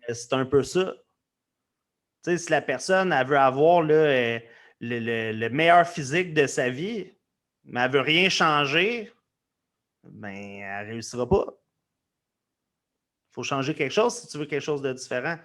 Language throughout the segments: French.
C'est un peu ça. Tu sais, si la personne elle veut avoir là, le meilleur physique de sa vie, mais elle ne veut rien changer, ben, elle ne réussira pas. Il faut changer quelque chose si tu veux quelque chose de différent.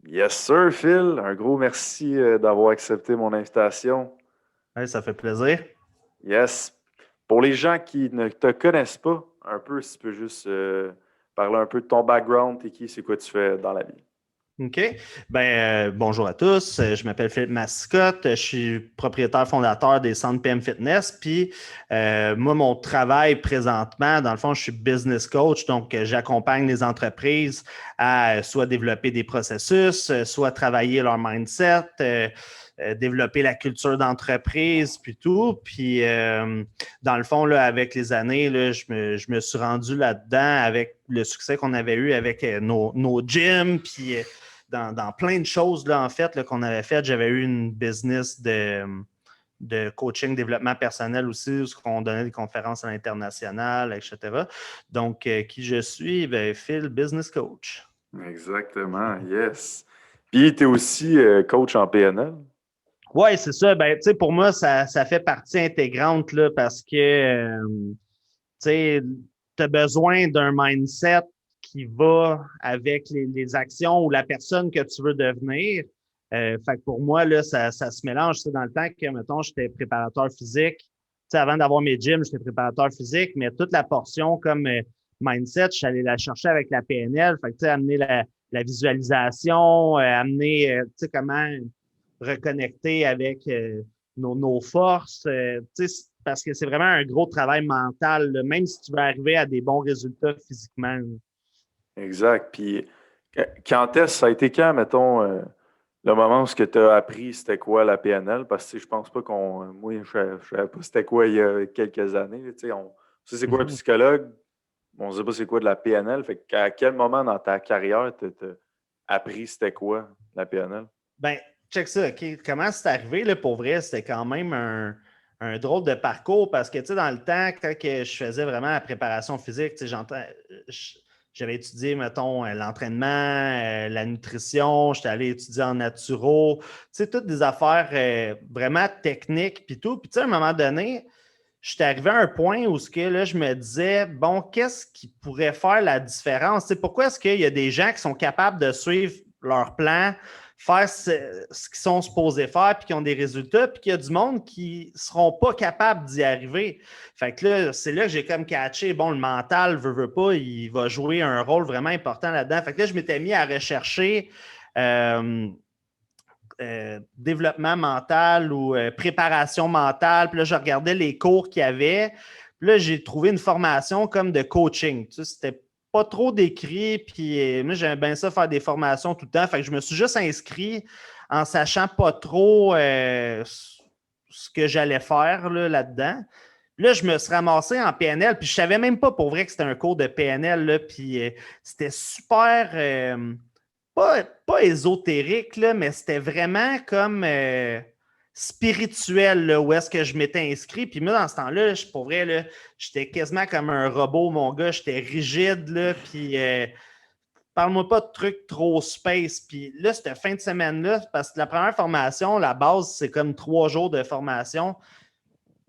Yes, sir, Phil. Un gros merci d'avoir accepté mon invitation. Ouais, ça fait plaisir. Yes. Pour les gens qui ne te connaissent pas, un peu, si tu peux juste parler un peu de ton background, t'es qui, c'est quoi tu fais dans la vie. OK. Bonjour à tous. Je m'appelle Philippe Mascotte. Je suis propriétaire fondateur des centres PM Fitness. Puis, moi, mon travail présentement, dans le fond, je suis business coach. Donc, j'accompagne les entreprises à soit développer des processus, soit travailler leur mindset, développer la culture d'entreprise, puis tout. Puis, dans le fond, là, avec les années, là, je me suis rendu là-dedans avec le succès qu'on avait eu avec nos gyms, puis dans plein de choses, là, en fait, là, qu'on avait fait. J'avais eu une business de coaching, développement personnel aussi, où on donnait des conférences à l'international, etc. Donc, qui je suis? Ben, Phil, business coach. Exactement, yes. Puis, tu es aussi coach en PNL? Oui, c'est ça. Ben, tu sais, pour moi, ça fait partie intégrante là, parce que tu as besoin d'un mindset qui va avec les actions ou la personne que tu veux devenir. Fait que pour moi, là, ça se mélange. Dans le temps que, mettons, j'étais préparateur physique. Avant d'avoir mes gyms, j'étais préparateur physique, mais toute la portion comme mindset, je suis allé la chercher avec la PNL. Fait que, amener la visualisation, amener comment reconnecter avec nos forces. Parce que c'est vraiment un gros travail mental, là, même si tu veux arriver à des bons résultats physiquement. Là. Exact. Puis, quand est-ce, ça a été quand, mettons, le moment où tu as appris c'était quoi la PNL? Parce que je pense pas qu'on. Moi, je ne savais pas c'était quoi il y a quelques années. On sait c'est quoi un psychologue, mais on ne sait pas c'est quoi de la PNL. Fait qu'à quel moment dans ta carrière tu as appris c'était quoi la PNL? Ben, check ça. Okay. Comment c'est arrivé, là, pour vrai? C'était quand même un drôle de parcours parce que, dans le temps, quand que je faisais vraiment la préparation physique, j'avais étudié, mettons, l'entraînement, la nutrition, j'étais allé étudier en naturo, toutes des affaires vraiment techniques puis tout. Puis, à un moment donné, j'étais arrivé à un point où là, je me disais, bon, qu'est-ce qui pourrait faire la différence? Pourquoi est-ce qu'il y a des gens qui sont capables de suivre leur plan, faire ce qu'ils sont supposés faire, puis qui ont des résultats, puis qu'il y a du monde qui ne seront pas capables d'y arriver. Fait que là, c'est là que j'ai comme catché, bon, le mental, veut pas, il va jouer un rôle vraiment important là-dedans. Fait que là, je m'étais mis à rechercher développement mental ou préparation mentale. Puis là, je regardais les cours qu'il y avait. Puis là, j'ai trouvé une formation comme de coaching. C'était pas trop décrit. Puis moi, j'aimais bien ça faire des formations tout le temps. Fait que je me suis juste inscrit en sachant pas trop ce que j'allais faire là-dedans. Puis là, je me suis ramassé en PNL. Puis je savais même pas pour vrai que c'était un cours de PNL. Là, puis c'était super pas ésotérique, là, mais c'était vraiment comme spirituel, là, où est-ce que je m'étais inscrit. Puis moi, dans ce temps-là, pour vrai, là, j'étais quasiment comme un robot, mon gars. J'étais rigide, là, puis parle-moi pas de trucs trop space. Puis là, cette fin de semaine-là, parce que la première formation, la base, c'est comme 3 jours de formation.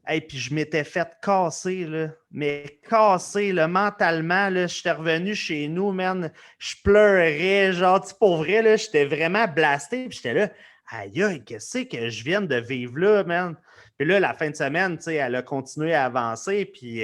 Hey, puis je m'étais fait casser, là. Mais casser, là, mentalement, là. J'étais revenu chez nous, man. Je pleurais, genre, pour vrai, là, j'étais vraiment blasté. Puis j'étais là, aïe, aïe, qu'est-ce que je viens de vivre là, man? Puis là, la fin de semaine, tu sais, elle a continué à avancer. Puis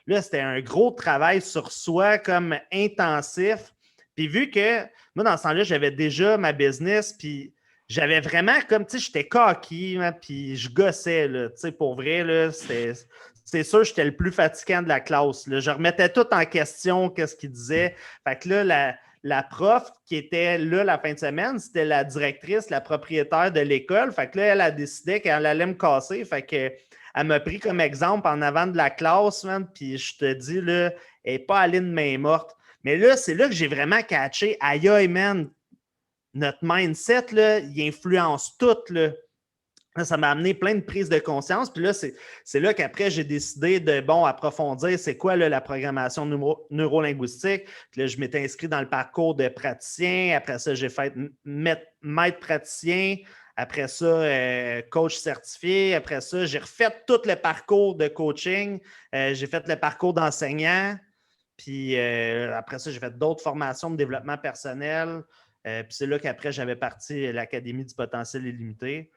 là, c'était un gros travail sur soi, comme intensif. Puis vu que, moi, dans ce temps-là, j'avais déjà ma business, puis j'avais vraiment comme, tu sais, j'étais cocky, puis je gossais, là, tu sais, pour vrai, là, c'est sûr, j'étais le plus fatigant de la classe, là. Je remettais tout en question, qu'est-ce qu'il disait. Fait que là, la prof qui était là la fin de semaine, c'était la directrice, la propriétaire de l'école. Fait que là, elle a décidé qu'elle allait me casser. Fait que elle m'a pris comme exemple en avant de la classe, man, puis je te dis, là, elle n'est pas allée de main morte. Mais là, c'est là que j'ai vraiment catché. Aïe, aïe, man, notre mindset, là, il influence tout. Là. Là, ça m'a amené plein de prises de conscience. Puis là, c'est là qu'après, j'ai décidé de, approfondir c'est quoi là, la programmation neurolinguistique. Puis là, je m'étais inscrit dans le parcours de praticien. Après ça, j'ai fait maître praticien. Après ça, coach certifié. Après ça, j'ai refait tout le parcours de coaching. J'ai fait le parcours d'enseignant. Puis après ça, j'ai fait d'autres formations de développement personnel. Puis c'est là qu'après, j'avais parti l'Académie du potentiel illimité.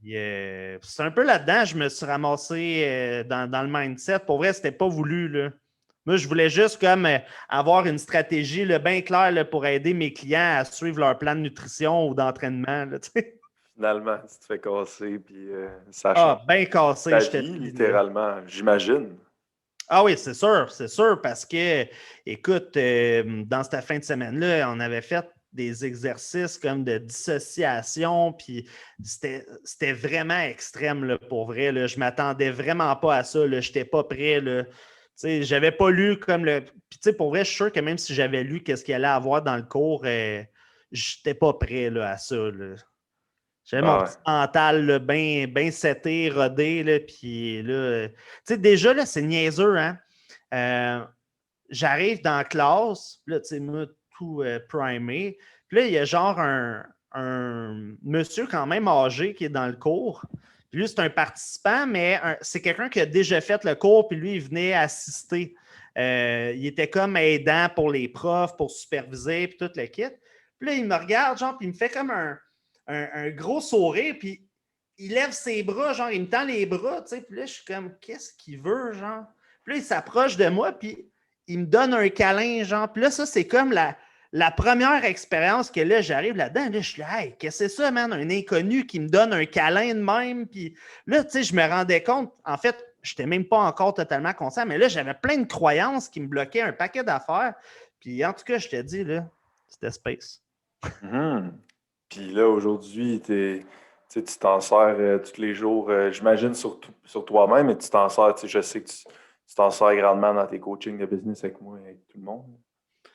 Puis, c'est un peu là-dedans, je me suis ramassé dans le mindset. Pour vrai, c'était pas voulu. Là. Moi, je voulais juste comme avoir une stratégie là, bien claire là, pour aider mes clients à suivre leur plan de nutrition ou d'entraînement. Là, Finalement, tu te fais casser, puis ça change bien cassé, ta je te vie, dis. littéralement, j'imagine. Ah oui, c'est sûr, parce que, écoute, dans cette fin de semaine-là, on avait fait des exercices comme de dissociation, puis c'était vraiment extrême, là, pour vrai. Là. Je ne m'attendais vraiment pas à ça. Je n'étais pas prêt. Je n'avais pas lu comme le. Puis, pour vrai, je suis sûr que même si j'avais lu qu'est-ce qu'il allait avoir dans le cours, je n'étais pas prêt là, à ça. Là. J'avais mon petit mental bien seté, rodé, là, puis là, déjà, là, c'est niaiseux, hein? J'arrive dans la classe, là, tu sais, moi, tout primé, puis là, il y a genre un monsieur quand même âgé qui est dans le cours, puis lui, c'est un participant, mais c'est quelqu'un qui a déjà fait le cours, puis lui, il venait assister. Il était comme aidant pour les profs, pour superviser, puis tout le kit. Puis là, il me regarde, genre, puis il me fait comme un gros sourire, puis il lève ses bras, genre, il me tend les bras, tu sais, puis là, je suis comme, qu'est-ce qu'il veut, genre? Puis là, il s'approche de moi, puis il me donne un câlin, genre, puis là, ça, c'est comme la première expérience que là, j'arrive là-dedans, là, je suis là, hey, qu'est-ce que c'est ça, man? Un inconnu qui me donne un câlin de même, puis là, tu sais, je me rendais compte, en fait, je n'étais même pas encore totalement conscient, mais là, j'avais plein de croyances qui me bloquaient un paquet d'affaires, puis en tout cas, je te dis, là, c'était space. Puis là, aujourd'hui, tu t'en sers tous les jours, j'imagine, sur toi-même, et tu t'en sers, je sais que tu t'en sers grandement dans tes coachings de business avec moi et avec tout le monde.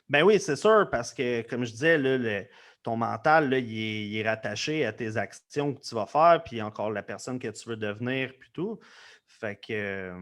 Ben oui, c'est sûr, parce que, comme je disais, là, ton mental, là, il est rattaché à tes actions que tu vas faire, puis encore la personne que tu veux devenir, puis tout. Fait que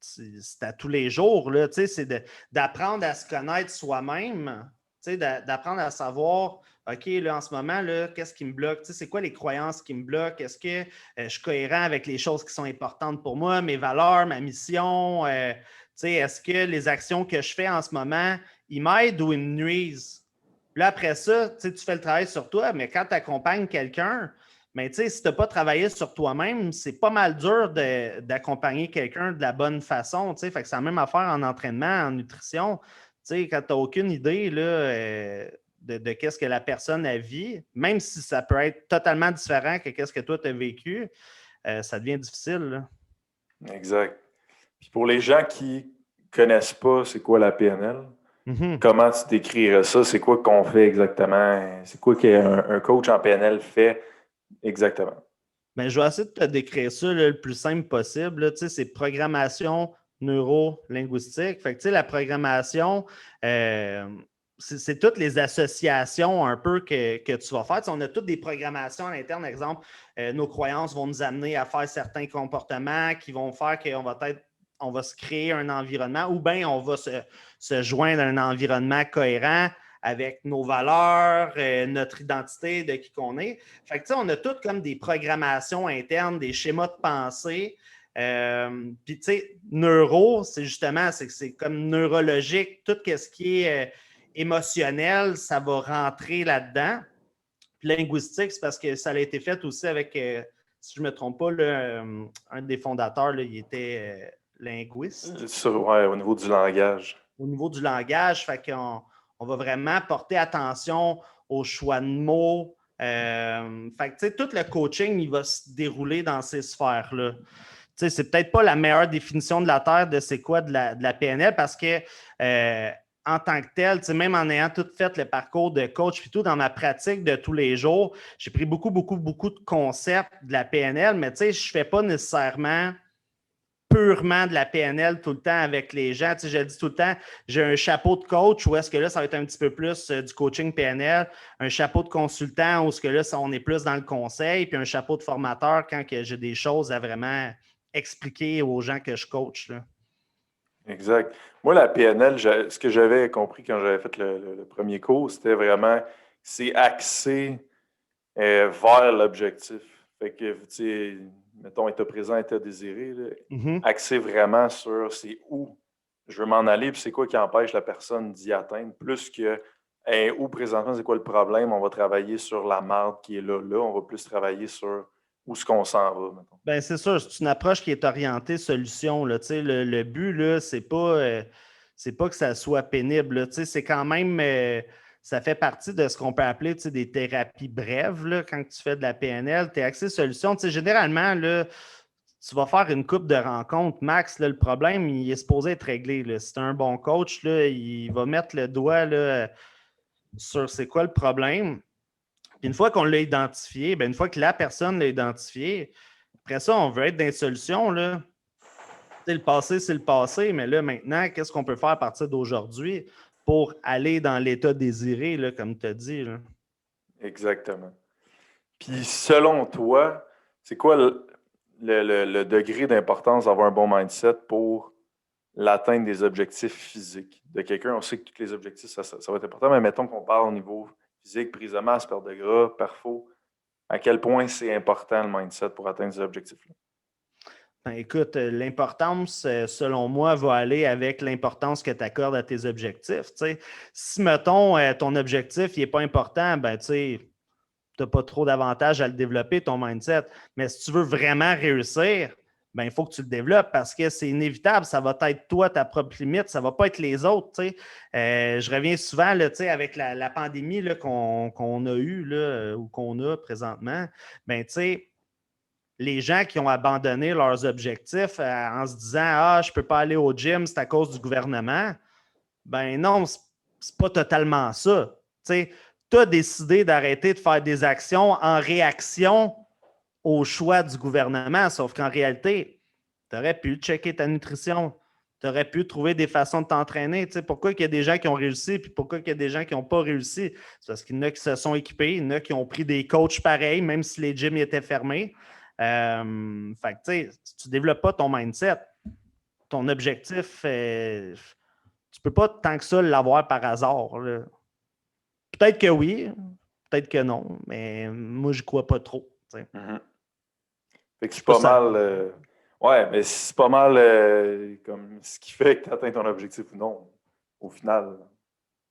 c'est à tous les jours, là, c'est d'apprendre à se connaître soi-même, d'apprendre à savoir, OK, là, en ce moment, là, qu'est-ce qui me bloque? C'est quoi les croyances qui me bloquent? Est-ce que je suis cohérent avec les choses qui sont importantes pour moi, mes valeurs, ma mission? Est-ce que les actions que je fais en ce moment, ils m'aident ou ils me nuisent? Puis là, après ça, tu fais le travail sur toi, mais quand tu accompagnes quelqu'un, mais si tu n'as pas travaillé sur toi-même, c'est pas mal dur d'accompagner quelqu'un de la bonne façon. Fait que c'est la même affaire en entraînement, en nutrition. Quand tu n'as aucune idée là, de qu'est-ce que la personne a vécu, même si ça peut être totalement différent que qu'est-ce que toi tu as vécu, ça devient difficile. Là. Exact. Puis pour les gens qui ne connaissent pas c'est quoi la PNL, comment tu décrirais ça? C'est quoi qu'on fait exactement? C'est quoi qu'un coach en PNL fait exactement? Ben, je vais essayer de te décrire ça là, le plus simple possible. Là. C'est programmation neuro-linguistique. Fait que, la programmation, c'est toutes les associations un peu que tu vas faire. On a toutes des programmations à l'interne. Exemple, nos croyances vont nous amener à faire certains comportements qui vont faire qu'on va se créer un environnement ou bien on va se joindre à un environnement cohérent avec nos valeurs, notre identité de qui qu'on est. Fait que, on a toutes comme des programmations internes, des schémas de pensée. Puis, neuro, c'est justement, c'est comme neurologique, tout ce qui est émotionnel, ça va rentrer là-dedans. Puis linguistique, c'est parce que ça a été fait aussi avec, si je ne me trompe pas, là, un des fondateurs, là, il était linguiste. Ouais, au niveau du langage. Au niveau du langage, fait qu'on va vraiment porter attention au choix de mots. Fait que, tout le coaching, il va se dérouler dans ces sphères-là. C'est peut-être pas la meilleure définition de la Terre de c'est quoi de la PNL parce que en tant que tel, même en ayant tout fait le parcours de coach et tout, dans ma pratique de tous les jours, j'ai pris beaucoup de concepts de la PNL, mais je ne fais pas nécessairement purement de la PNL tout le temps avec les gens. Tu sais, je le dis tout le temps, j'ai un chapeau de coach où est-ce que là, ça va être un petit peu plus du coaching PNL, un chapeau de consultant où est-ce que là, on est plus dans le conseil, puis un chapeau de formateur quand que j'ai des choses à vraiment expliquer aux gens que je coach, là. Exact. Moi, la PNL, ce que j'avais compris quand j'avais fait le premier cours, c'était vraiment, c'est axé vers l'objectif. Fait que, tu sais, mettons, état présent, état désiré, là, axé vraiment sur c'est où je veux m'en aller, puis c'est quoi qui empêche la personne d'y atteindre, plus que où présentement, c'est quoi le problème, on va travailler sur la marde qui est là, on va plus travailler sur où est-ce qu'on s'en va, mettons. Ben, c'est sûr, c'est une approche qui est orientée solution, là. Tu sais, le but, là, c'est pas que ça soit pénible, là. Tu sais, c'est quand même, ça fait partie de ce qu'on peut appeler, tu sais, des thérapies brèves, là, quand tu fais de la PNL. Tu es axé solution. Tu sais, généralement, là, tu vas faire une couple de rencontres, max, là, le problème, il est supposé être réglé, là. Si tu as un bon coach, là, il va mettre le doigt là, sur c'est quoi le problème. Puis une fois qu'on l'a identifié, ben une fois que la personne l'a identifié, après ça, on veut être dans les solutions, là. Le passé, c'est le passé, mais là, maintenant, qu'est-ce qu'on peut faire à partir d'aujourd'hui pour aller dans l'état désiré, là, comme tu as dit, là? Exactement. Puis selon toi, c'est quoi le degré d'importance d'avoir un bon mindset pour l'atteinte des objectifs physiques de quelqu'un? On sait que tous les objectifs, ça va être important, mais mettons qu'on parle au niveau physique, prise de masse, perte de gras, perfo. À quel point c'est important le mindset pour atteindre ces objectifs-là? Ben, écoute, l'importance, selon moi, va aller avec l'importance que tu accordes à tes objectifs. Tu sais. Si, mettons, ton objectif n'est pas important, ben, tu sais, tu n'as pas trop d'avantages à le développer, ton mindset. Mais si tu veux vraiment réussir, ben, il faut que tu le développes parce que c'est inévitable. Ça va être toi, ta propre limite. Ça ne va pas être les autres. Tu sais. Je reviens souvent là, tu sais, avec la pandémie là, qu'on a eue là, ou qu'on a présentement. Ben, tu sais, les gens qui ont abandonné leurs objectifs en se disant « Ah, je ne peux pas aller au gym, c'est à cause du gouvernement », ben non, c'est pas totalement ça. Tu as décidé d'arrêter de faire des actions en réaction au choix du gouvernement, sauf qu'en réalité, tu aurais pu checker ta nutrition, tu aurais pu trouver des façons de t'entraîner. Tu sais, pourquoi il y a des gens qui ont réussi et pourquoi il y a des gens qui n'ont pas réussi? C'est parce qu'il y en a qui se sont équipés, il y en a qui ont pris des coachs pareils, même si les gyms étaient fermés. Fait que, tu sais, si tu ne développes pas ton mindset, ton objectif, tu ne peux pas tant que ça l'avoir par hasard, là. Peut-être que oui, peut-être que non, mais moi, je ne crois pas trop. Fait que c'est pas mal. Ouais, mais c'est pas mal comme ce qui fait que tu atteins ton objectif ou non, au final.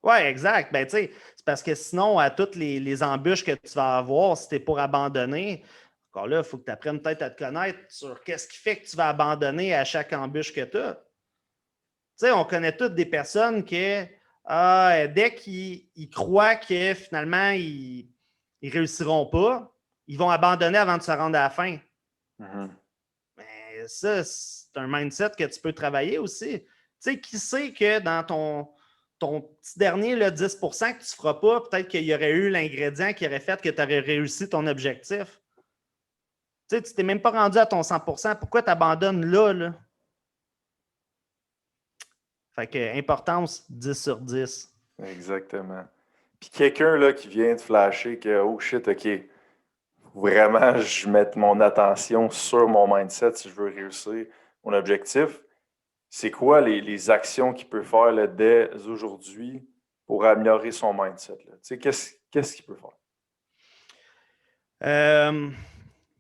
Oui, exact. Ben, tu sais, c'est parce que sinon, à toutes les embûches que tu vas avoir, si tu es pour abandonner, encore là, il faut que tu apprennes peut-être à te connaître sur qu'est-ce qui fait que tu vas abandonner à chaque embûche que tu as. Tu sais, on connaît toutes des personnes qui, dès qu'ils croient que finalement, ils ne réussiront pas, ils vont abandonner avant de se rendre à la fin. Mais ça, c'est un mindset que tu peux travailler aussi. Tu sais, qui sait que dans ton petit dernier là, 10 que tu ne feras pas, peut-être qu'il y aurait eu l'ingrédient qui aurait fait que tu aurais réussi ton objectif. Tu sais, tu t'es même pas rendu à ton 100 pourquoi tu abandonnes là, là? Fait que importance 10 sur 10. Exactement. Puis quelqu'un là qui vient de flasher que oh shit, OK, vraiment, je mette mon attention sur mon mindset si je veux réussir mon objectif. C'est quoi les actions qu'il peut faire là, dès aujourd'hui pour améliorer son mindset? Là? Tu sais, qu'est-ce qu'il peut faire?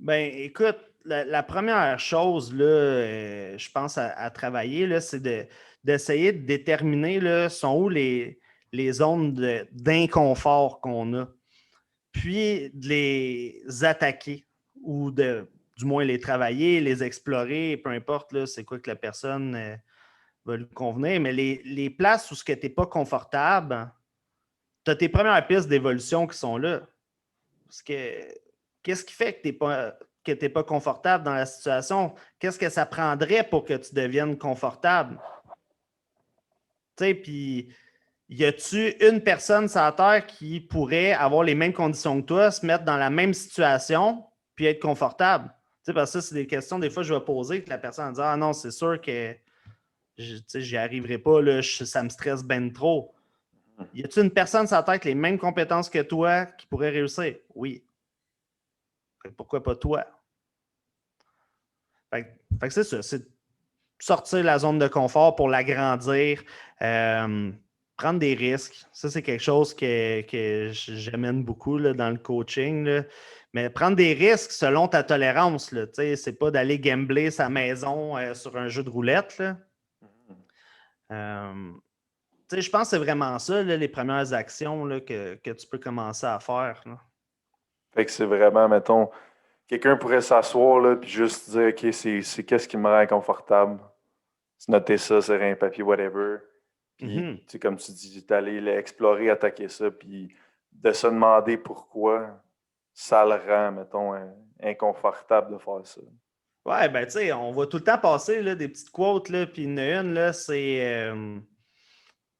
Ben, écoute, la première chose, là, je pense à travailler, là, c'est d'essayer de déterminer là, sont où les zones d'inconfort qu'on a, puis de les attaquer ou du moins les travailler, les explorer, peu importe là, c'est quoi que la personne va lui convenir, mais les places où tu n'es pas confortable, tu as tes premières pistes d'évolution qui sont là. Parce que qu'est-ce qui fait que tu n'es pas confortable dans la situation? Qu'est-ce que ça prendrait pour que tu deviennes confortable? Tu sais, puis y a-tu une personne sur la Terre qui pourrait avoir les mêmes conditions que toi, se mettre dans la même situation, puis être confortable? Tu sais, parce que ça, c'est des questions, des fois, je vais poser, que la personne va dire, ah non, c'est sûr que j'y arriverai pas, là, ça me stresse ben trop. Y a-t-il une personne sur la tête avec les mêmes compétences que toi qui pourrait réussir? Oui. Pourquoi pas toi? Fait que c'est ça, c'est sortir de la zone de confort pour l'agrandir, prendre des risques. Ça, c'est quelque chose que j'amène beaucoup là, dans le coaching. Là. Mais prendre des risques selon ta tolérance. C'est pas d'aller gambler sa maison sur un jeu de roulette. Là. Je pense que c'est vraiment ça, là, les premières actions là, que tu peux commencer à faire. Là. Fait que c'est vraiment, mettons, quelqu'un pourrait s'asseoir là, puis juste dire, OK, c'est qu'est-ce qui me rend inconfortable. C'est noter ça sur un papier, whatever. Puis, comme tu dis, d'aller explorer, attaquer ça, puis de se demander pourquoi ça le rend, mettons, inconfortable de faire ça. Ouais, ben tu sais, on va tout le temps passer là, des petites quotes, là, puis une, là, c'est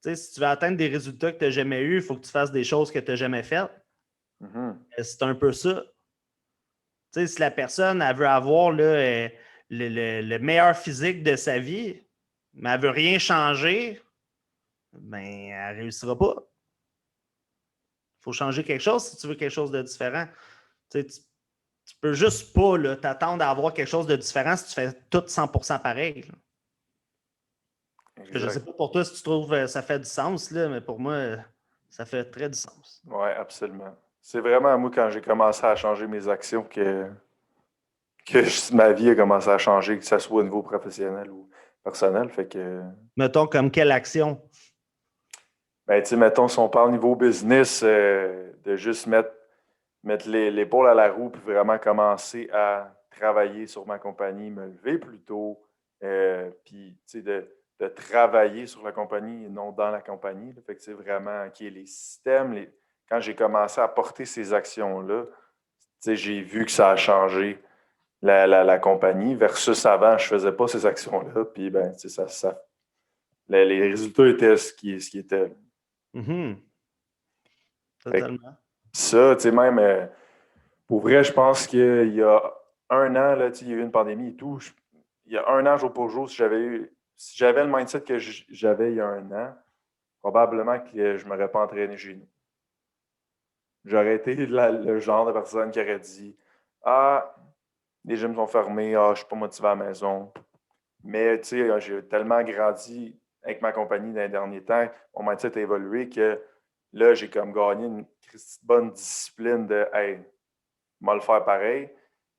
si tu veux atteindre des résultats que tu n'as jamais eus, il faut que tu fasses des choses que tu n'as jamais faites. C'est un peu ça. Tu sais, si la personne elle veut avoir là, le meilleur physique de sa vie, mais elle ne veut rien changer, ben, elle ne réussira pas. Il faut changer quelque chose si tu veux quelque chose de différent. Tu ne peux juste pas t'attendre à avoir quelque chose de différent si tu fais tout 100% pareil. Je ne sais pas pour toi si tu trouves que ça fait du sens, là, mais pour moi, ça fait très du sens. Oui, absolument. C'est vraiment, moi, quand j'ai commencé à changer mes actions, que ma vie a commencé à changer, que ce soit au niveau professionnel ou personnel. Fait que. Mettons comme quelle action? Ben, tu sais, mettons, si on parle niveau business, de juste mettre l'épaule à la roue puis vraiment commencer à travailler sur ma compagnie, me lever plus tôt, puis, tu sais, de travailler sur la compagnie et non dans la compagnie. Là. Fait que c'est vraiment, OK, les systèmes, quand j'ai commencé à porter ces actions-là, tu sais, j'ai vu que ça a changé la compagnie versus avant, je ne faisais pas ces actions-là. Puis, ben, tu sais, les résultats étaient ce qui était. Totalement. Ça, tu sais, même, pour vrai, je pense qu'il y a un an, là, il y a eu une pandémie et tout. Il y a un an, jour pour jour, si j'avais le mindset que j'avais il y a un an, probablement que je ne m'aurais pas entraîné chez nous. J'aurais été le genre de personne qui aurait dit ah, les gyms sont fermés, je ne suis pas motivé à la maison. Mais tu sais, j'ai tellement grandi avec ma compagnie dans les derniers temps, mon mindset a évolué que là, j'ai comme gagné une bonne discipline de hey, moi le faire pareil.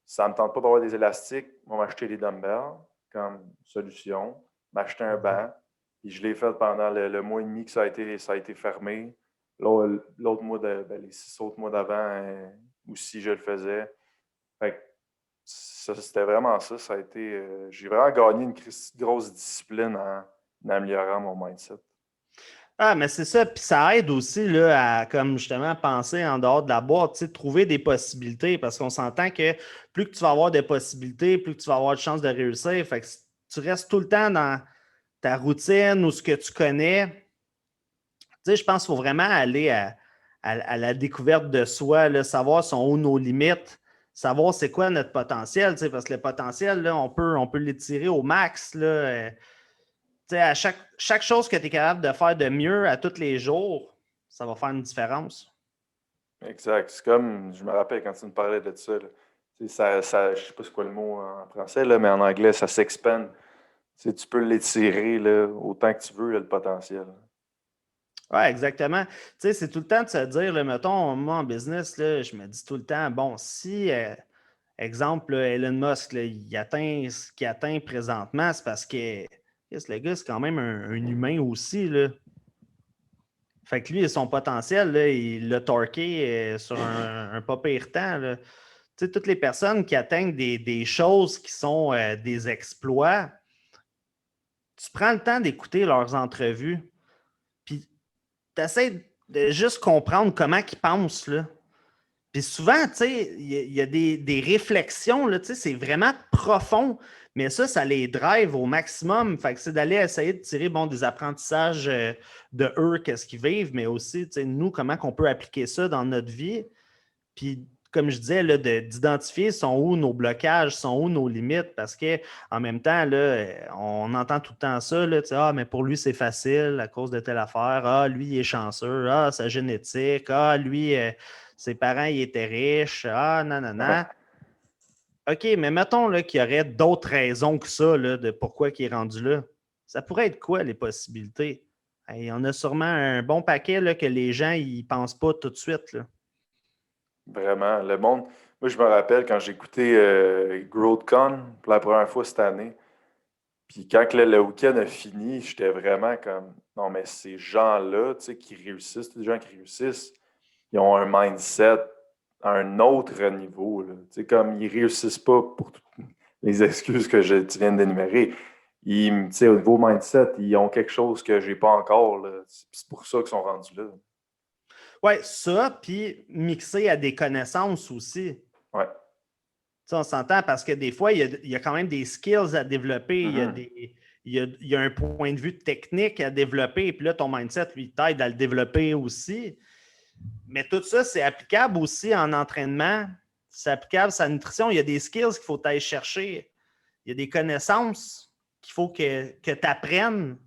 Ça ne me tente pas d'avoir des élastiques, moi m'acheter des dumbbells comme solution, m'acheter un banc. Puis je l'ai fait pendant le mois et demi que ça a été fermé. L'autre mois, les 6 autres mois d'avant aussi, je le faisais. Fait que ça, c'était vraiment ça. Ça a été. J'ai vraiment gagné une grosse discipline en améliorant mon mindset. Ah, mais c'est ça. Puis ça aide aussi là, à, comme justement, penser en dehors de la boîte, trouver des possibilités. Parce qu'on s'entend que plus que tu vas avoir de possibilités, plus que tu vas avoir de chances de réussir. Fait que si tu restes tout le temps dans ta routine ou ce que tu connais, je pense qu'il faut vraiment aller à la découverte de soi, là, savoir sont où nos limites, savoir c'est quoi notre potentiel, parce que le potentiel, là, on peut l'étirer au max. Là, à chaque chose que tu es capable de faire de mieux à tous les jours, ça va faire une différence. Exact. C'est comme, je me rappelle quand tu me parlais de ça, là, je ne sais pas c'est quoi le mot en français, là, mais en anglais, ça s'expand. Tu peux l'étirer là, autant que tu veux, là, le potentiel. Oui, exactement. C'est tout le temps de se dire, là, mettons, moi en business, là, je me dis tout le temps, bon, si, exemple, là, Elon Musk, là, il atteint ce qu'il atteint présentement, c'est parce que le gars, c'est quand même un humain aussi. Là. Fait que lui, son potentiel, là, il l'a torqué sur un pas pire temps. Là. Toutes les personnes qui atteignent des choses qui sont des exploits, tu prends le temps d'écouter leurs entrevues, puis tu essaies de juste comprendre comment ils pensent. Là. Puis souvent, il y a des réflexions, là, c'est vraiment profond, mais ça les drive au maximum. Fait que c'est d'aller essayer de tirer des apprentissages de eux, qu'est-ce qu'ils vivent, mais aussi, nous, comment on peut appliquer ça dans notre vie. Puis comme je disais, là, d'identifier sont où nos blocages, sont où nos limites, parce qu'en même temps, là, on entend tout le temps ça, là, ah, mais pour lui, c'est facile à cause de telle affaire. Ah, lui, il est chanceux. Ah, sa génétique. Ah, lui, ses parents, ils étaient riches. Ah, nanana. OK, mais mettons là, qu'il y aurait d'autres raisons que ça là, de pourquoi il est rendu là. Ça pourrait être quoi les possibilités? Il y en a sûrement un bon paquet là, que les gens ne pensent pas tout de suite. Là. Vraiment. Le monde. Moi, je me rappelle quand j'ai écouté GrowthCon pour la première fois cette année. Puis quand le week-end a fini, j'étais vraiment comme non, mais ces gens-là, tu sais, qui réussissent, tous les gens qui réussissent, ils ont un mindset à un autre niveau. Là. Tu sais, comme ils réussissent pas pour toutes les excuses que tu viens d'énumérer. Tu sais, au niveau mindset, ils ont quelque chose que j'ai pas encore. Là. C'est pour ça qu'ils sont rendus là. Oui, ça, puis mixer à des connaissances aussi. Ouais. Ça, on s'entend parce que des fois, il y a quand même des skills à développer, il y a un point de vue technique à développer, puis là, ton mindset, lui, t'aide à le développer aussi. Mais tout ça, c'est applicable aussi en entraînement, c'est applicable à sa nutrition. Il y a des skills qu'il faut aller chercher, il y a des connaissances qu'il faut que tu apprennes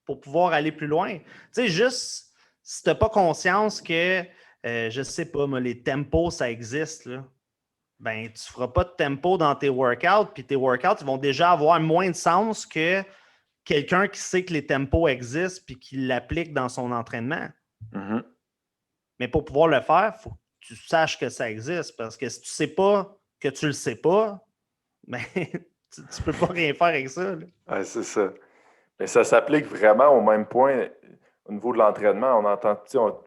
pour pouvoir aller plus loin. Tu sais, juste si tu n'as pas conscience que, je ne sais pas, moi, les tempos, ça existe, là. Ben, tu ne feras pas de tempo dans tes workouts, puis tes workouts ils vont déjà avoir moins de sens que quelqu'un qui sait que les tempos existent puis qui l'applique dans son entraînement. Mm-hmm. Mais pour pouvoir le faire, il faut que tu saches que ça existe, parce que si tu ne sais pas que tu ne le sais pas, ben, tu ne peux pas rien faire avec ça. Ouais, c'est ça. Mais ça s'applique vraiment au même point au niveau de l'entraînement. On entend,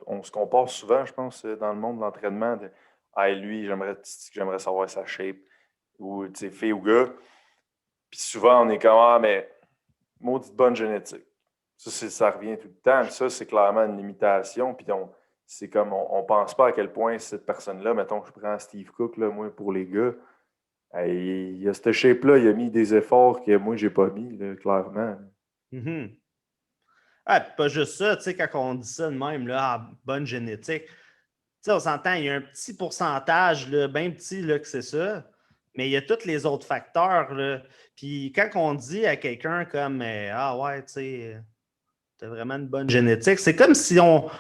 on se compare souvent, je pense, dans le monde de l'entraînement. Ah, lui, j'aimerais savoir sa shape. Ou, tu sais, fille ou gars. Puis souvent, on est comme, ah, mais maudite bonne génétique. Ça revient tout le temps. Puis ça, c'est clairement une limitation. Puis c'est comme, on pense pas à quel point cette personne-là, mettons, je prends Steve Cook, là, moi, pour les gars, il a cette shape-là, il a mis des efforts que moi, j'ai pas mis, là, clairement. Mm-hmm. Ah, puis pas juste ça, tu sais, quand on dit ça de même, là, ah, bonne génétique, tu sais, on s'entend, il y a un petit pourcentage, là, bien petit, là, que c'est ça, mais il y a tous les autres facteurs, là. Puis quand on dit à quelqu'un comme, ah ouais, tu sais, t'as vraiment une bonne génétique, c'est comme si on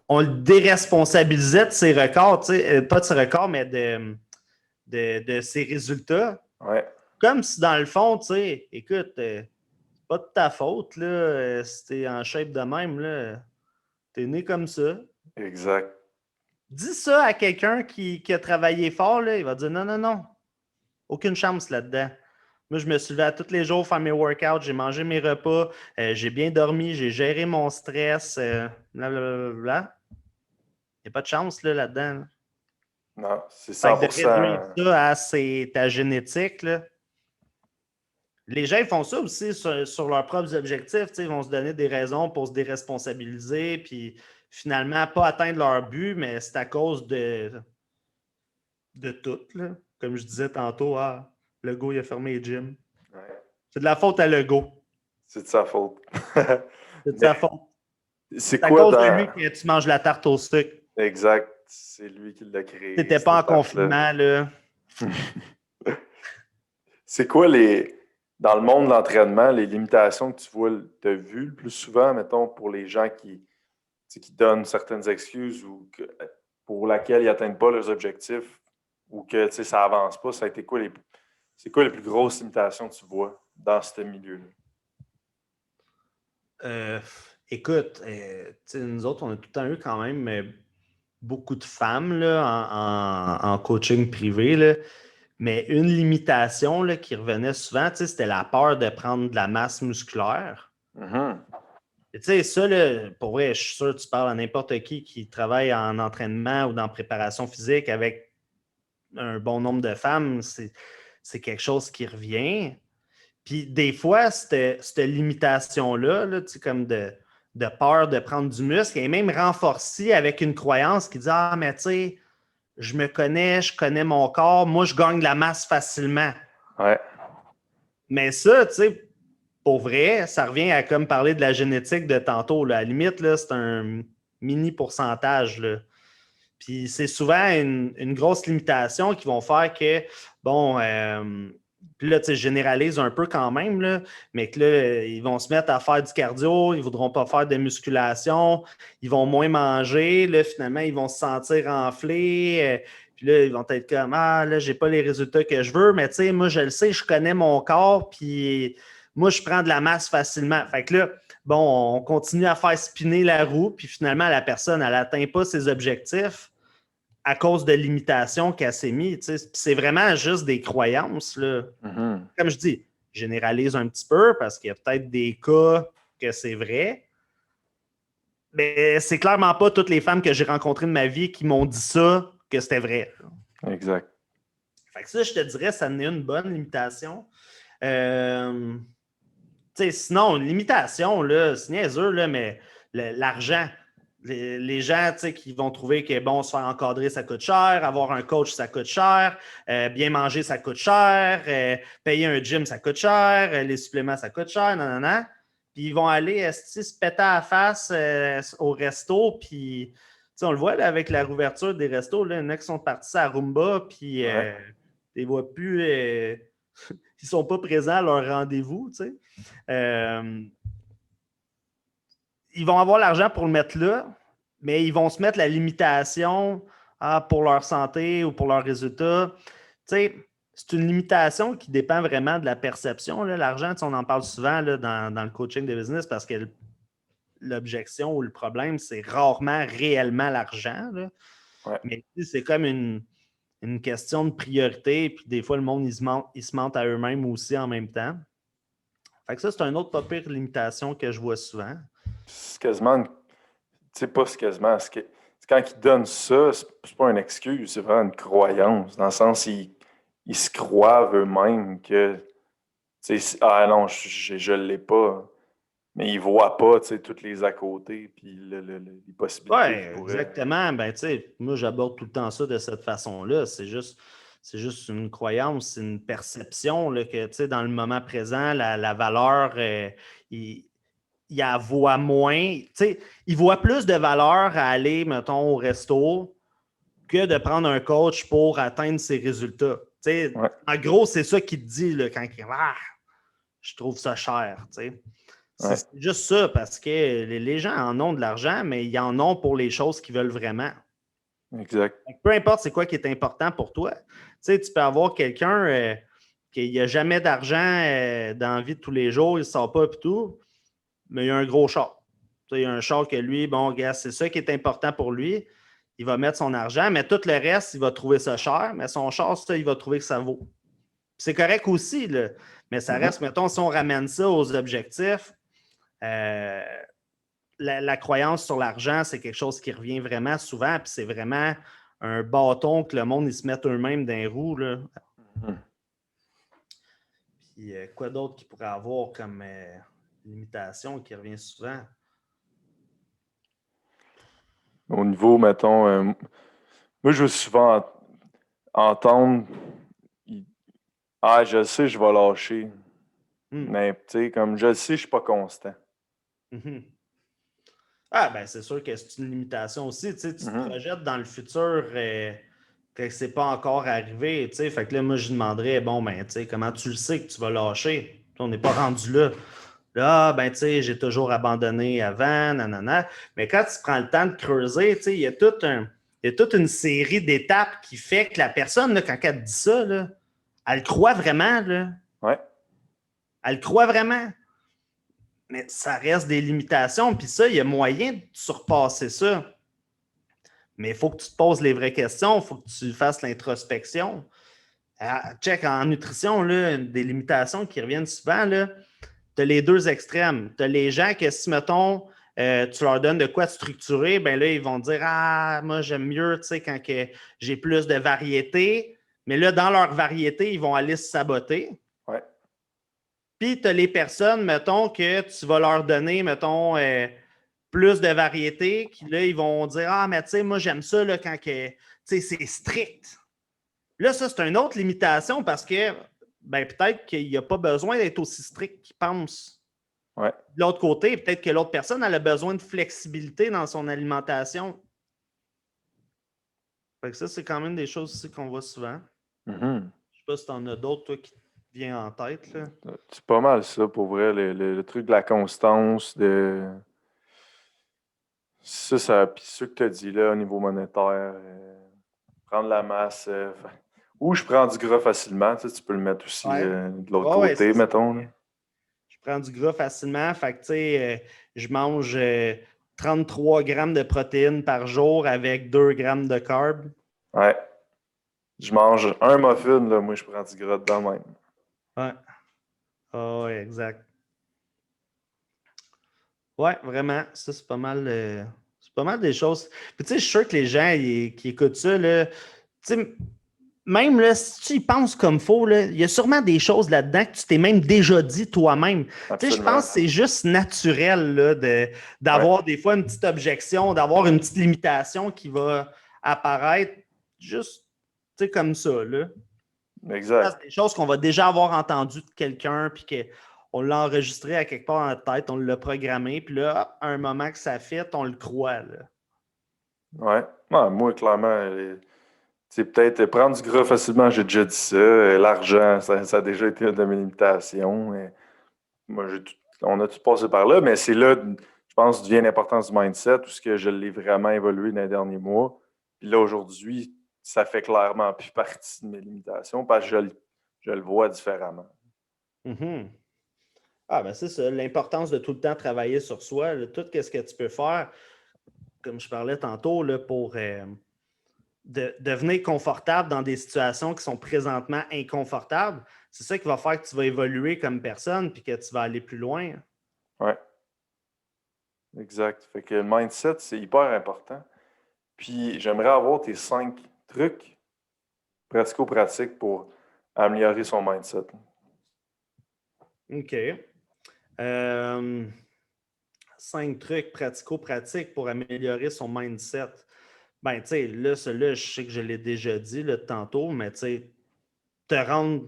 le déresponsabilisait de ses records, tu sais, pas de ses records, mais de ses résultats. Ouais. Comme si dans le fond, tu sais, écoute, pas de ta faute, là, si t'es en shape de même, là, t'es né comme ça. Exact. Dis ça à quelqu'un qui a travaillé fort, là, il va dire non, non, non, aucune chance là-dedans. Moi, je me suis levé à tous les jours faire mes workouts, j'ai mangé mes repas, j'ai bien dormi, j'ai géré mon stress, blablabla. Il n'y a pas de chance là, là-dedans. Là. Non, c'est Fait que de réduire 100%. ça à ta génétique, là. Les gens ils font ça aussi sur leurs propres objectifs. Ils vont se donner des raisons pour se déresponsabiliser, puis finalement pas atteindre leur but, mais c'est à cause de tout. Là. Comme je disais tantôt, ah, Legault il a fermé les gyms. Ouais. C'est de la faute à Legault. C'est de sa faute. C'est de Mais sa faute. c'est C'est à quoi cause de dans. lui que tu manges la tarte au sucre. Exact. C'est lui qui l'a créé. Tu n'étais pas en confinement, là. C'est quoi dans le monde de l'entraînement, les limitations que tu as vues le plus souvent, mettons, pour les gens qui donnent certaines excuses ou pour lesquelles ils n'atteignent pas leurs objectifs ou que ça n'avance pas, ça a été quoi c'est quoi les plus grosses limitations que tu vois dans ce milieu-là? Écoute, nous autres, on a tout le temps eu quand même beaucoup de femmes là, en coaching privé. Là. Mais une limitation là, qui revenait souvent, c'était la peur de prendre de la masse musculaire. Mm-hmm. Tu sais, ça, là, pour vrai, je suis sûr que tu parles à n'importe qui travaille en entraînement ou dans préparation physique avec un bon nombre de femmes, c'est quelque chose qui revient. Puis des fois, cette limitation-là, là, comme de peur de prendre du muscle, elle est même renforcée avec une croyance qui dit « Ah, mais tu sais, je me connais, je connais mon corps, moi, je gagne de la masse facilement. » Ouais. Mais ça, tu sais, pour vrai, ça revient à comme parler de la génétique de tantôt. Là. À la limite, là, c'est un mini pourcentage. Là. Puis c'est souvent une grosse limitation qui vont faire que, bon, puis là, tu sais, je généralise un peu quand même, là, mais que là, ils vont se mettre à faire du cardio, ils ne voudront pas faire de musculation, ils vont moins manger, là, finalement, ils vont se sentir enflés, puis là, ils vont être comme, ah, là, j'ai pas les résultats que je veux, mais tu sais, moi, je le sais, je connais mon corps, puis moi, je prends de la masse facilement. Fait que là, bon, on continue à faire spinner la roue, puis finalement, la personne, elle n'atteint pas ses objectifs à cause de limitations qu'elle s'est mis. C'est vraiment juste des croyances, là. Mhm. Comme je dis, je généralise un petit peu parce qu'il y a peut-être des cas que c'est vrai. Mais c'est clairement pas toutes les femmes que j'ai rencontrées de ma vie qui m'ont dit ça, que c'était vrai. Exact. Fait que ça, je te dirais, ça en est une bonne limitation. Sinon, une limitation, là, c'est niaiseux, là, mais l'argent. Les gens qui vont trouver que bon, se faire encadrer, ça coûte cher, avoir un coach, ça coûte cher, bien manger, ça coûte cher, payer un gym, ça coûte cher, les suppléments, ça coûte cher, nanana. Puis ils vont aller se péter à la face au resto, puis on le voit là, avec la rouverture des restos, là, il y en a qui sont partis à Roomba, puis Ouais. tu les vois plus, ils ne sont pas présents à leur rendez-vous, tu sais. Ils vont avoir l'argent pour le mettre là, mais ils vont se mettre la limitation pour leur santé ou pour leurs résultats. Tu sais, c'est une limitation qui dépend vraiment de la perception. Là. L'argent, on en parle souvent là, dans le coaching de business parce que l'objection ou le problème, c'est rarement réellement l'argent. Là. Ouais. Mais c'est comme une question de priorité. Puis des fois, le monde, ils se mentent à eux-mêmes aussi en même temps. Fait que ça, c'est une autre pas pire limitation que je vois souvent. C'est quasiment, tu sais, pas c'est quasiment, quand ils donnent ça, c'est pas une excuse, c'est vraiment une croyance, dans le sens ils se croient eux-mêmes que, tu sais, ah non, je l'ai pas, mais ils voient pas, tu sais, toutes les à côté, puis les possibilités Oui, qu'ils pourraient. exactement. Ben, tu sais, moi, j'aborde tout le temps ça de cette façon-là. C'est juste une croyance, c'est une perception là, que, tu sais, dans le moment présent, la valeur, il la voit moins. Tu sais, il voit plus de valeur à aller, mettons, au resto que de prendre un coach pour atteindre ses résultats. Tu sais, Ouais, en gros, c'est ça qu'il te dit là, quand il je trouve ça cher. Tu sais. ouais, C'est juste ça, parce que les gens en ont de l'argent, mais ils en ont pour les choses qu'ils veulent vraiment. exact. Donc, peu importe c'est quoi qui est important pour toi. Tu sais, tu peux avoir quelqu'un qui n'a jamais d'argent dans la vie de tous les jours, il ne sort pas et tout, mais il a un gros char. Tu sais, il y a un char que lui, bon, gars, c'est ça qui est important pour lui. Il va mettre son argent, mais tout le reste, il va trouver ça cher, mais son char, ça, il va trouver que ça vaut. C'est correct aussi, là, mais ça Mhm. reste, mettons, si on ramène ça aux objectifs, euh, la croyance sur l'argent, c'est quelque chose qui revient vraiment souvent, puis c'est vraiment un bâton que le monde, ils se mettent eux-mêmes dans les roues. Là. Mhm. Puis quoi d'autre qu'ils pourrait avoir comme limitation qui revient souvent? Au niveau, mettons, moi, je veux souvent entendre, il- ah, je le sais, je vais lâcher. Mais, tu sais, comme je le sais, je suis pas constant. Mm-hmm. Ah, ben c'est sûr que c'est une limitation aussi. Tu sais, tu te Mhm. projettes dans le futur que c'est pas encore arrivé. Tu sais, fait que là, moi, je demanderais, bon, ben, tu sais, comment tu le sais que tu vas lâcher? On n'est pas rendu là. Là, ben, tu sais, j'ai toujours abandonné avant, nanana. Mais quand tu prends le temps de creuser, tu sais, il y a toute une série d'étapes qui fait que la personne, là, quand elle te dit ça, là, elle croit vraiment, là. Ouais, Elle croit vraiment. Mais ça reste des limitations. Puis ça, il y a moyen de surpasser ça. Mais il faut que tu te poses les vraies questions, il faut que tu fasses l'introspection. Check, en nutrition, là, des limitations qui reviennent souvent, tu as les deux extrêmes. Tu as les gens que si, mettons, tu leur donnes de quoi structurer, ben là, ils vont dire ah, moi, j'aime mieux quand que j'ai plus de variété. Mais là, dans leur variété, ils vont aller se saboter. ouais, Puis, tu as les personnes, mettons, que tu vas leur donner, mettons, plus de variété, qui là, ils vont dire ah, mais tu sais, moi, j'aime ça là, quand que, c'est strict. Là, ça, c'est une autre limitation parce que ben, peut-être qu'il n'y a pas besoin d'être aussi strict qu'ils pensent. ouais. De l'autre côté, peut-être que l'autre personne elle a besoin de flexibilité dans son alimentation. Fait que ça, c'est quand même des choses aussi qu'on voit souvent. Mhm. Je sais pas si tu en as d'autres, toi, qui te viennent en tête, là. C'est pas mal ça, pour vrai, le truc de la constance, puis ce que tu as dit là, au niveau monétaire, prendre la masse, ou je prends du gras facilement, tu peux le mettre aussi Ouais. de l'autre Ouais, côté, c'est ça. mettons. Là. Je prends du gras facilement. Fait que, tu sais, je mange 33 grammes de protéines par jour avec 2 grammes de carbs. Ouais. Je mange un muffin, là, moi je prends du gras dedans même. Ouais. Ah ouais, exact. Ouais, vraiment. Ça, c'est pas mal des choses. Puis, tu sais, je suis sûr que les gens qui écoutent ça, là, tu sais, même là, si tu y penses comme faux, là, il y a sûrement des choses là-dedans que tu t'es même déjà dit toi-même. Tu sais, je pense Absolument. que c'est juste naturel là, Ouais, d'avoir des fois une petite objection, d'avoir une petite limitation qui va apparaître juste tu sais, comme ça. Là. exact. C'est des choses qu'on va déjà avoir entendues de quelqu'un, puis qu'on l'a enregistré à quelque part dans notre tête, on l'a programmé, puis là, hop, à un moment que ça fait, on le croit. Là. Ouais. Ouais, moi, clairement, c'est peut-être prendre du gras facilement, j'ai déjà dit ça. L'argent, ça a déjà été une de mes limitations. Moi, on a tout passé par là, mais c'est là, je pense, vient l'importance du mindset, tout ce que je l'ai vraiment évolué dans les derniers mois. Puis là, aujourd'hui, ça fait clairement plus partie de mes limitations parce que je le vois différemment. Mhm. Ah, ben c'est ça, l'importance de tout le temps travailler sur soi, là, tout ce que tu peux faire, comme je parlais tantôt, là, pour devenir confortable dans des situations qui sont présentement inconfortables, c'est ça qui va faire que tu vas évoluer comme personne puis que tu vas aller plus loin. Ouais, exact. Fait que le mindset, c'est hyper important. Puis j'aimerais avoir tes 5 trucs pratico-pratiques pour améliorer son mindset. OK. Euh, 5 trucs pratico-pratiques pour améliorer son mindset. Ben, tu sais, là, celui-là, je sais que je l'ai déjà dit là, tantôt, mais tu sais, te rendre,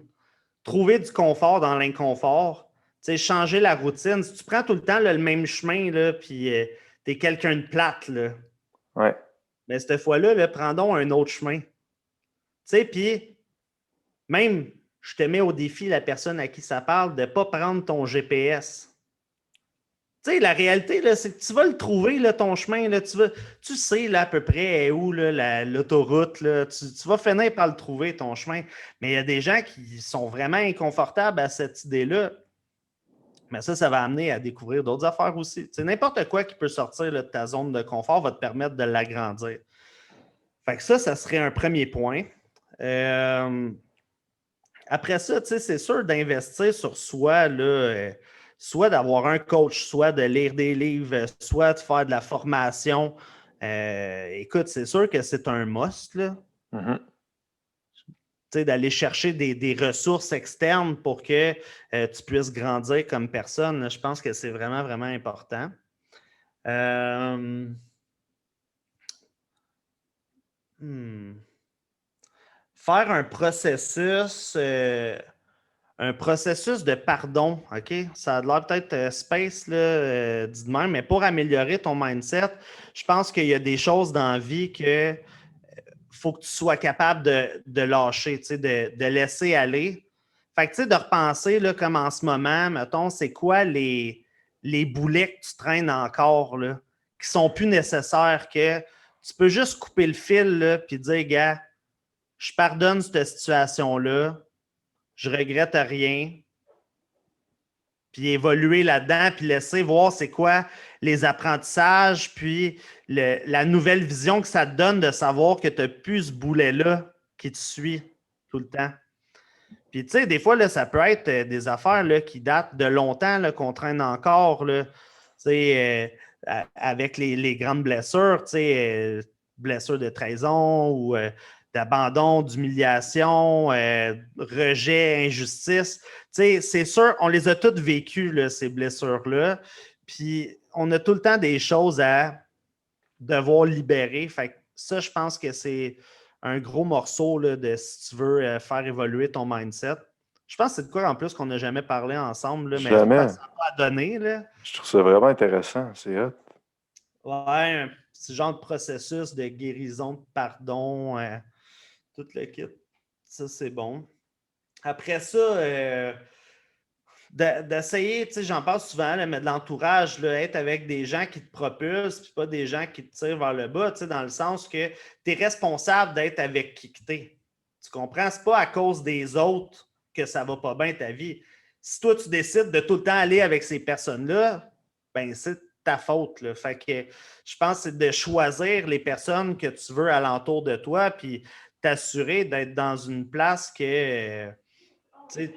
trouver du confort dans l'inconfort, tu sais, changer la routine. Si tu prends tout le temps là, le même chemin, là, puis tu es quelqu'un de plate, là, Ouais, mais cette fois-là, là, prends donc un autre chemin. Tu sais, puis même, je te mets au défi, la personne à qui ça parle, de ne pas prendre ton GPS. Tu sais, la réalité, là, c'est que tu vas le trouver, là, ton chemin. Là, tu sais là, à peu près où là, l'autoroute. Là, tu vas finir par le trouver, ton chemin. Mais il y a des gens qui sont vraiment inconfortables à cette idée-là. Mais ça va amener à découvrir d'autres affaires aussi. C'est n'importe quoi qui peut sortir là, de ta zone de confort va te permettre de l'agrandir. Fait que ça serait un premier point. Euh, Après ça, c'est sûr d'investir sur soi, là, soit d'avoir un coach, soit de lire des livres, soit de faire de la formation. Écoute, c'est sûr que c'est un must, là, mhm, d'aller chercher des ressources externes pour que tu puisses grandir comme personne. Là. Je pense que c'est vraiment, vraiment important. Euh, hmm. Faire un processus de pardon, OK? Ça a l'air peut-être space, là, dit de même, mais pour améliorer ton mindset, je pense qu'il y a des choses dans la vie que faut que tu sois capable de lâcher, de laisser aller. Fait que, tu sais, de repenser, là, comme en ce moment, mettons, c'est quoi les boulets que tu traînes encore, là, qui sont plus nécessaires, que tu peux juste couper le fil, là, puis dire, gars, je pardonne cette situation-là, je regrette rien, puis évoluer là-dedans, puis laisser voir c'est quoi les apprentissages, puis la nouvelle vision que ça te donne de savoir que tu n'as plus ce boulet-là qui te suit tout le temps. Puis, tu sais, des fois, là, ça peut être des affaires là, qui datent de longtemps, là, qu'on traîne encore, là, avec les grandes blessures, blessures de trahison ou d'abandon, d'humiliation, rejet, injustice. C'est sûr, on les a toutes vécues, là, ces blessures-là. Puis, on a tout le temps des choses à devoir libérer. Fait que ça, je pense que c'est un gros morceau là, de si tu veux faire évoluer ton mindset. Je pense que c'est de quoi en plus qu'on n'a jamais parlé ensemble, là, mais jamais. ça va donner. Là. Je trouve ça vraiment intéressant. C'est hot. Ouais. ce genre de processus de guérison, de pardon, tout le kit. Ça, c'est bon. Après ça, d'essayer, tu sais, j'en parle souvent, là, mais de l'entourage, là, être avec des gens qui te propulsent, puis pas des gens qui te tirent vers le bas, tu sais, dans le sens que tu es responsable d'être avec qui tu es. Tu comprends? C'est pas à cause des autres que ça va pas bien ta vie. Si toi, tu décides de tout le temps aller avec ces personnes-là, ben c'est ta faute, là. Fait que je pense que c'est de choisir les personnes que tu veux alentour de toi, puis t'assurer d'être dans une place que tu sais,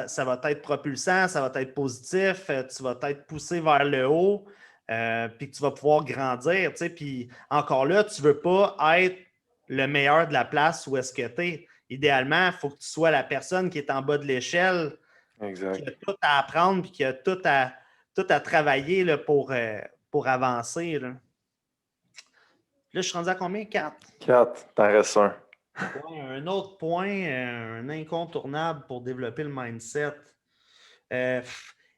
ça va être propulsant, ça va être positif, tu vas être poussé vers le haut, puis que tu vas pouvoir grandir. Tu sais, puis encore là, tu ne veux pas être le meilleur de la place où est-ce que tu es. Idéalement, il faut que tu sois la personne qui est en bas de l'échelle, qui a tout à apprendre, puis qui a tout à travailler là, pour avancer. Là, je suis rendu à combien? 4? 4, t'en restes un. Ouais, un autre point, un incontournable pour développer le mindset.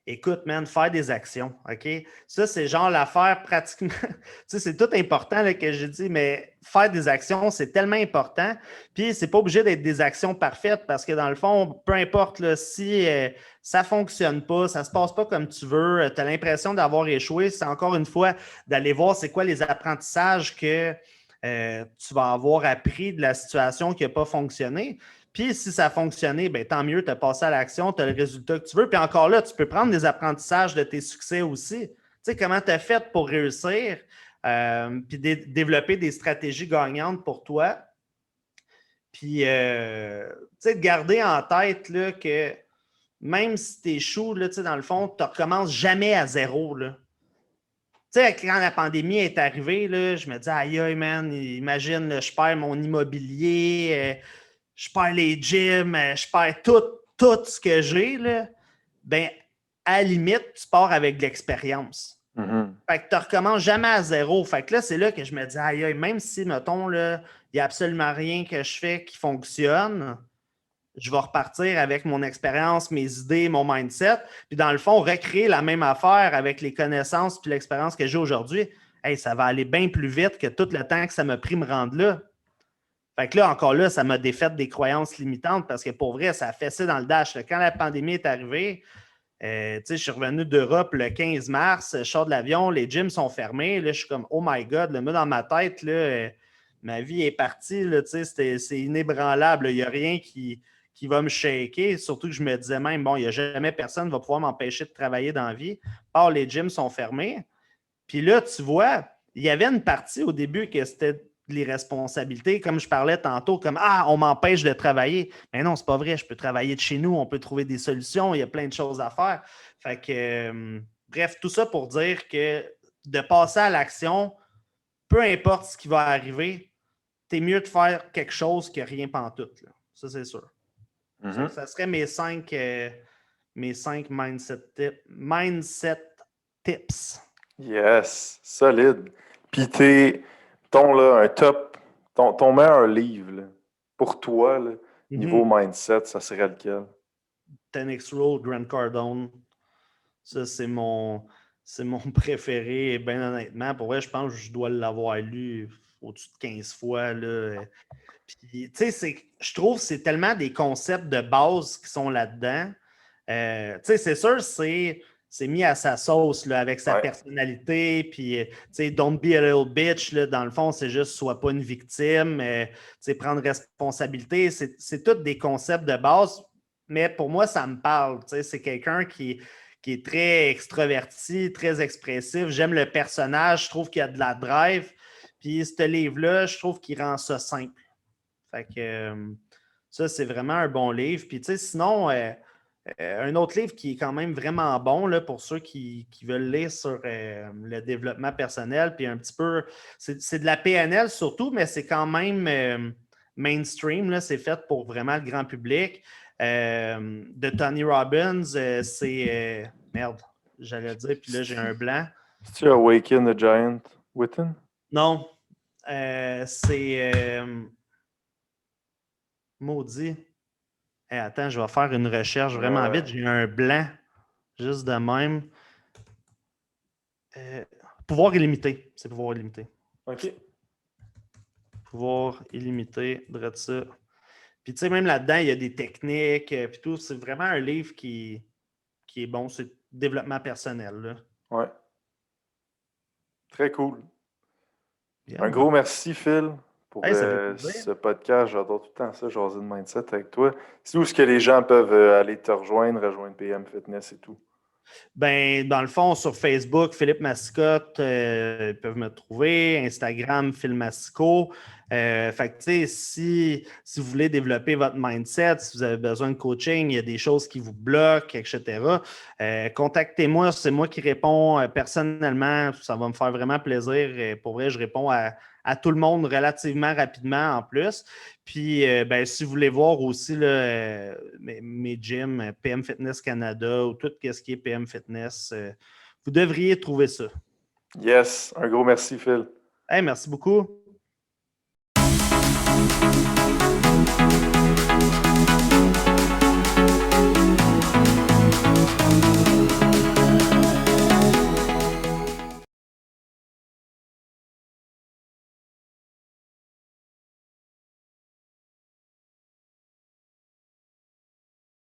Écoute, man, faire des actions, OK? Ça, c'est genre l'affaire pratiquement. Tu sais, c'est tout important là, que je dis, mais faire des actions, c'est tellement important. Puis, c'est pas obligé d'être des actions parfaites parce que dans le fond, peu importe là, si ça fonctionne pas, ça se passe pas comme tu veux, tu as l'impression d'avoir échoué, c'est encore une fois d'aller voir c'est quoi les apprentissages que tu vas avoir appris de la situation qui n'a pas fonctionné. Puis si ça a fonctionné, ben, tant mieux, tu as passé à l'action, tu as le résultat que tu veux. Puis encore là, tu peux prendre des apprentissages de tes succès aussi. Tu sais, comment tu as fait pour réussir, puis développer des stratégies gagnantes pour toi. Puis, tu sais, de garder en tête là, que même si tu échoues, là, dans le fond, tu ne recommences jamais à zéro. Là. Tu sais, quand la pandémie est arrivée, là, je me dis, aïe, aïe, man, imagine, là, je perds mon immobilier, je perds les gyms, je perds tout ce que j'ai, là. Ben, à la limite, tu pars avec de l'expérience. Mm-hmm. Fait que tu ne recommences jamais à zéro. Fait que là, c'est là que je me dis, aïe, aïe, même si, mettons, là, il n'y a absolument rien que je fais qui fonctionne, je vais repartir avec mon expérience, mes idées, mon mindset. Puis dans le fond, recréer la même affaire avec les connaissances puis l'expérience que j'ai aujourd'hui. Hey, ça va aller bien plus vite que tout le temps que ça m'a pris me rendre là. Fait que là, encore là, ça m'a défait des croyances limitantes parce que pour vrai, ça a fessé dans le dash. Quand la pandémie est arrivée, je suis revenu d'Europe le 15 mars, je sors de l'avion, les gyms sont fermés. Là, je suis comme, oh my God, moi dans ma tête, là, ma vie est partie. Là, c'est inébranlable. Il n'y a rien qui va me shaker. Surtout que je me disais même, bon, il n'y a jamais personne qui va pouvoir m'empêcher de travailler dans la vie. Or, les gyms sont fermés. Puis là, tu vois, il y avait une partie au début que c'était les responsabilités, comme je parlais tantôt, comme ah, on m'empêche de travailler. Mais non, c'est pas vrai, je peux travailler de chez nous, on peut trouver des solutions, il y a plein de choses à faire. Fait que, bref, tout ça pour dire que de passer à l'action, peu importe ce qui va arriver, t'es mieux de faire quelque chose que rien pantoute. Là. Ça, c'est sûr. Mm-hmm. Ça serait mes cinq mindset tips. Yes, solide. Puis un top, ton meilleur livre là, pour toi, là, niveau mindset, ça serait lequel? 10X Rule, Grant Cardone. Ça, c'est mon préféré. Et bien honnêtement, pour vrai, je pense que je dois l'avoir lu au-dessus de 15 fois. Là. Puis, tu sais, je trouve que c'est tellement des concepts de base qui sont là-dedans. Tu sais, c'est sûr, c'est mis à sa sauce là, avec sa personnalité. Puis, tu sais, don't be a little bitch. Là, dans le fond, c'est juste sois pas une victime. Tu sais, prendre responsabilité. C'est tous des concepts de base. Mais pour moi, ça me parle. Tu sais, c'est quelqu'un qui est très extraverti, très expressif. J'aime le personnage. Je trouve qu'il y a de la drive. Puis, ce livre-là, je trouve qu'il rend ça simple. Fait que ça, c'est vraiment un bon livre. Puis, tu sais, sinon, un autre livre qui est quand même vraiment bon là, pour ceux qui veulent lire sur le développement personnel, puis un petit peu, c'est de la PNL surtout, mais c'est quand même mainstream, là, c'est fait pour vraiment le grand public. De Tony Robbins, c'est... merde, j'allais dire, puis là, j'ai un blanc. C'est-tu Awaken the Giant Within? Non, c'est... maudit. Hey, attends, je vais faire une recherche vraiment vite. J'ai un blanc, juste de même. Pouvoir illimité. C'est pouvoir illimité. OK. Pouvoir illimité, de ça. Puis, tu sais, même là-dedans, il y a des techniques, puis tout. C'est vraiment un livre qui est bon. C'est développement personnel, là. Ouais. Très cool. Yeah, Un man. gros merci, Phil, pour Hey, ça fait plaisir. ce podcast. J'adore tout le temps ça, jaser de mindset avec toi. C'est où est-ce que les gens peuvent aller te rejoindre PM Fitness et tout? Ben, dans le fond, sur Facebook, Philippe Mascotte, ils peuvent me trouver. Instagram, Phil Masco. Fait que, tu sais, si vous voulez développer votre mindset, si vous avez besoin de coaching, il y a des choses qui vous bloquent, etc., contactez-moi. C'est moi qui réponds personnellement. Ça va me faire vraiment plaisir. Pour vrai, je réponds à tout le monde relativement rapidement en plus. Puis, ben, si vous voulez voir aussi là, mes gyms, PM Fitness Canada ou tout ce qui est PM Fitness, vous devriez trouver ça. Yes, un gros merci, Phil. Hey, merci beaucoup.